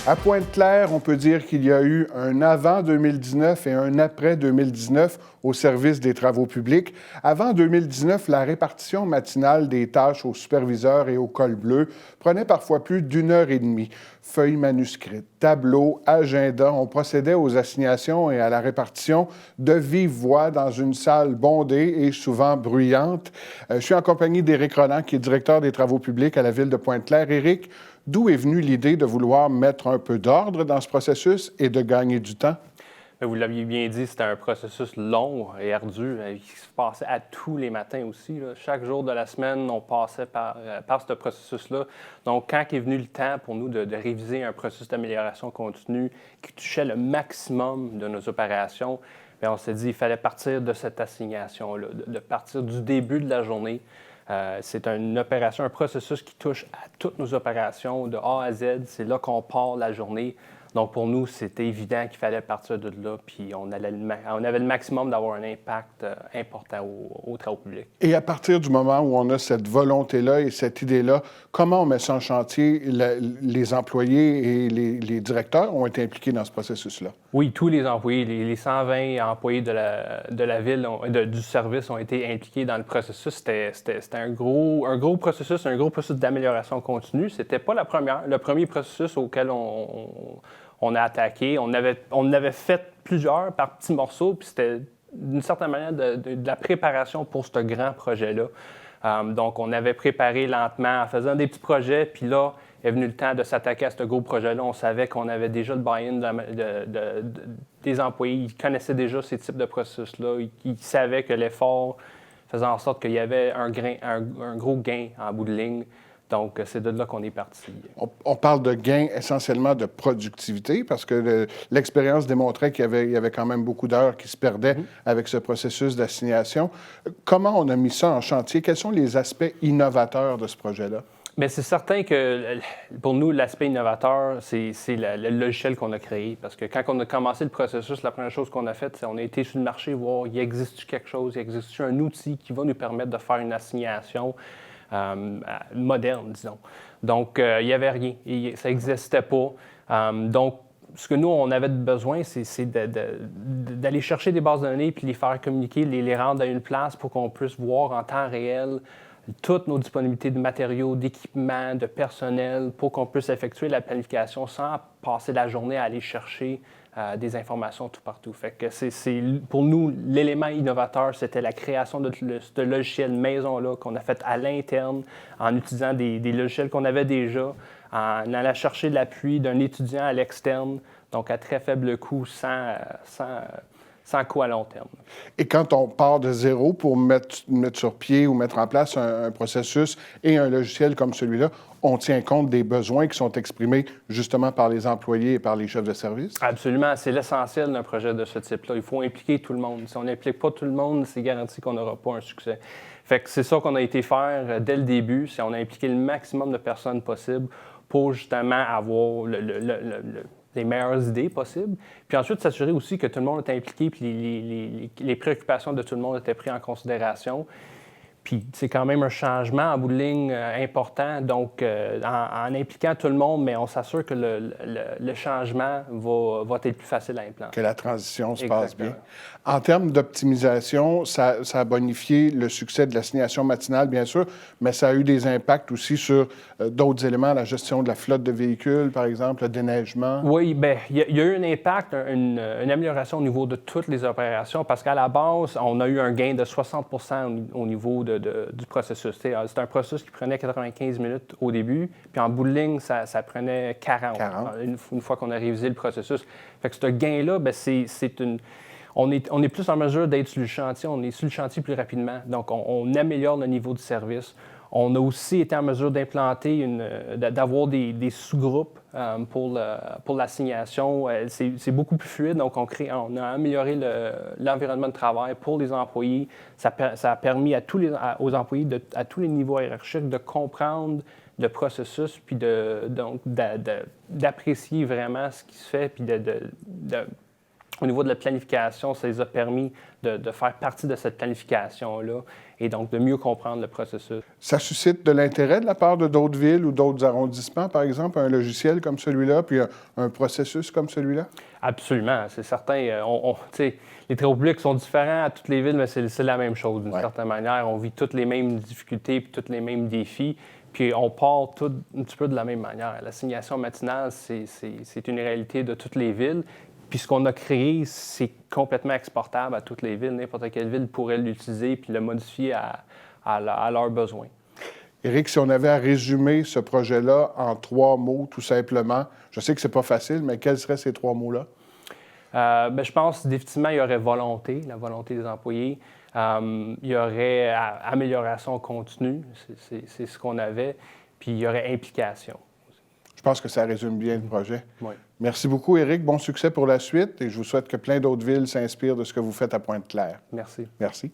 À Pointe-Claire, on peut dire qu'il y a eu un avant 2019 et un après 2019 au service des travaux publics. Avant 2019, la répartition matinale des tâches aux superviseurs et au col bleu prenait parfois plus d'une heure et demie. Feuilles manuscrites, tableaux, agenda, on procédait aux assignations et à la répartition de vive voix dans une salle bondée et souvent bruyante. Je suis en compagnie d'Éric Rolland, qui est directeur des travaux publics à la ville de Pointe-Claire. Éric, d'où est venue l'idée de vouloir mettre un peu d'ordre dans ce processus et de gagner du temps? Vous l'aviez bien dit, c'était un processus long et ardu qui se passait à tous les matins aussi. Là. Chaque jour de la semaine, on passait par ce processus-là. Donc, quand est venu le temps pour nous de réviser un processus d'amélioration continue qui touchait le maximum de nos opérations, bien, on s'est dit qu'il fallait partir de cette assignation-là, de partir du début de la journée. C'est une opération, un processus qui touche à toutes nos opérations de A à Z. C'est là qu'on part la journée. Donc, pour nous, c'était évident qu'il fallait partir de là, puis on avait le maximum d'avoir un impact important aux travaux publics. Et à partir du moment où on a cette volonté-là et cette idée-là, comment on met ça en chantier? Les employés et les directeurs ont été impliqués dans ce processus-là? Oui, tous les employés, les 120 employés de la ville, du service ont été impliqués dans le processus. C'était un gros processus d'amélioration continue. C'était pas le premier processus auquel on a attaqué. On avait fait plusieurs par petits morceaux, puis c'était d'une certaine manière de la préparation pour ce grand projet-là. Donc, on avait préparé lentement en faisant des petits projets, puis là, est venu le temps de s'attaquer à ce gros projet-là. On savait qu'on avait déjà le buy-in des employés. Ils connaissaient déjà ces types de processus-là. Ils savaient que l'effort faisait en sorte qu'il y avait un gros gain en bout de ligne. Donc, c'est de là qu'on est parti. On parle de gains essentiellement de productivité parce que l'expérience démontrait qu'il y avait quand même beaucoup d'heures qui se perdaient avec ce processus d'assignation. Comment on a mis ça en chantier? Quels sont les aspects innovateurs de ce projet-là? Bien, c'est certain que pour nous, l'aspect innovateur, c'est le logiciel qu'on a créé. Parce que quand on a commencé le processus, la première chose qu'on a faite, c'est qu'on a été sur le marché voir, il existe quelque chose, il existe un outil qui va nous permettre de faire une assignation moderne, disons. Donc, il n'y avait rien. Ça n'existait pas. Donc, ce que nous, on avait besoin, c'est d'aller chercher des bases de données puis les faire communiquer, les rendre à une place pour qu'on puisse voir en temps réel toutes nos disponibilités de matériaux, d'équipements, de personnel, pour qu'on puisse effectuer la planification sans passer la journée à aller chercher des informations tout partout. Fait que pour nous, l'élément innovateur, c'était la création de ce logiciel maison-là qu'on a fait à l'interne en utilisant des logiciels qu'on avait déjà, en allant chercher l'appui d'un étudiant à l'externe, donc à très faible coût, sans coût à long terme. Et quand on part de zéro pour mettre sur pied ou mettre en place un processus et un logiciel comme celui-là, on tient compte des besoins qui sont exprimés justement par les employés et par les chefs de service? Absolument. C'est l'essentiel d'un projet de ce type-là. Il faut impliquer tout le monde. Si on n'implique pas tout le monde, c'est garanti qu'on n'aura pas un succès. Fait que c'est ça qu'on a été faire dès le début. C'est on a impliqué le maximum de personnes possible pour justement avoir les meilleures idées possibles. Puis ensuite, s'assurer aussi que tout le monde est impliqué puis les préoccupations de tout le monde étaient prises en considération. Puis c'est quand même un changement en bout de ligne important. Donc, en impliquant tout le monde, mais on s'assure que le changement va être plus facile à implanter. Que la transition se passe bien. En termes d'optimisation, ça a bonifié le succès de l'assignation matinale, bien sûr, mais ça a eu des impacts aussi sur d'autres éléments, la gestion de la flotte de véhicules, par exemple, le déneigement. Oui, bien, il y a eu un impact, une amélioration au niveau de toutes les opérations, parce qu'à la base, on a eu un gain de 60 au niveau du processus. C'est un processus qui prenait 95 minutes au début, puis en bout de ligne, ça prenait 40. Une fois qu'on a révisé le processus. Fait que ce gain-là, bien, on est plus en mesure d'être sur le chantier, on est sur le chantier plus rapidement. Donc, on améliore le niveau du service. On a aussi été en mesure d'implanter, d'avoir des sous-groupes pour l'assignation. C'est beaucoup plus fluide, donc on a amélioré l'environnement de travail pour les employés. Ça a permis aux employés à tous les niveaux hiérarchiques de comprendre le processus, puis d'apprécier vraiment ce qui se fait, puis au niveau de la planification, ça les a permis de faire partie de cette planification-là et donc de mieux comprendre le processus. Ça suscite de l'intérêt de la part de d'autres villes ou d'autres arrondissements, par exemple, un logiciel comme celui-là, puis un processus comme celui-là? Absolument, c'est certain. Les travaux publics sont différents à toutes les villes, mais c'est la même chose d'une certaine manière. On vit toutes les mêmes difficultés puis tous les mêmes défis. Puis on part tout un petit peu de la même manière. L'assignation matinale, c'est une réalité de toutes les villes. Puis ce qu'on a créé, c'est complètement exportable à toutes les villes. N'importe quelle ville pourrait l'utiliser puis le modifier à leurs besoins. Éric, si on avait à résumer ce projet-là en 3 mots, tout simplement, je sais que c'est pas facile, mais quels seraient ces 3 mots-là? Je pense définitivement il y aurait volonté, la volonté des employés. Il y aurait amélioration continue, c'est ce qu'on avait. Puis il y aurait implication. Je pense que ça résume bien le projet. Oui. Merci beaucoup, Éric. Bon succès pour la suite et je vous souhaite que plein d'autres villes s'inspirent de ce que vous faites à Pointe-Claire. Merci. Merci.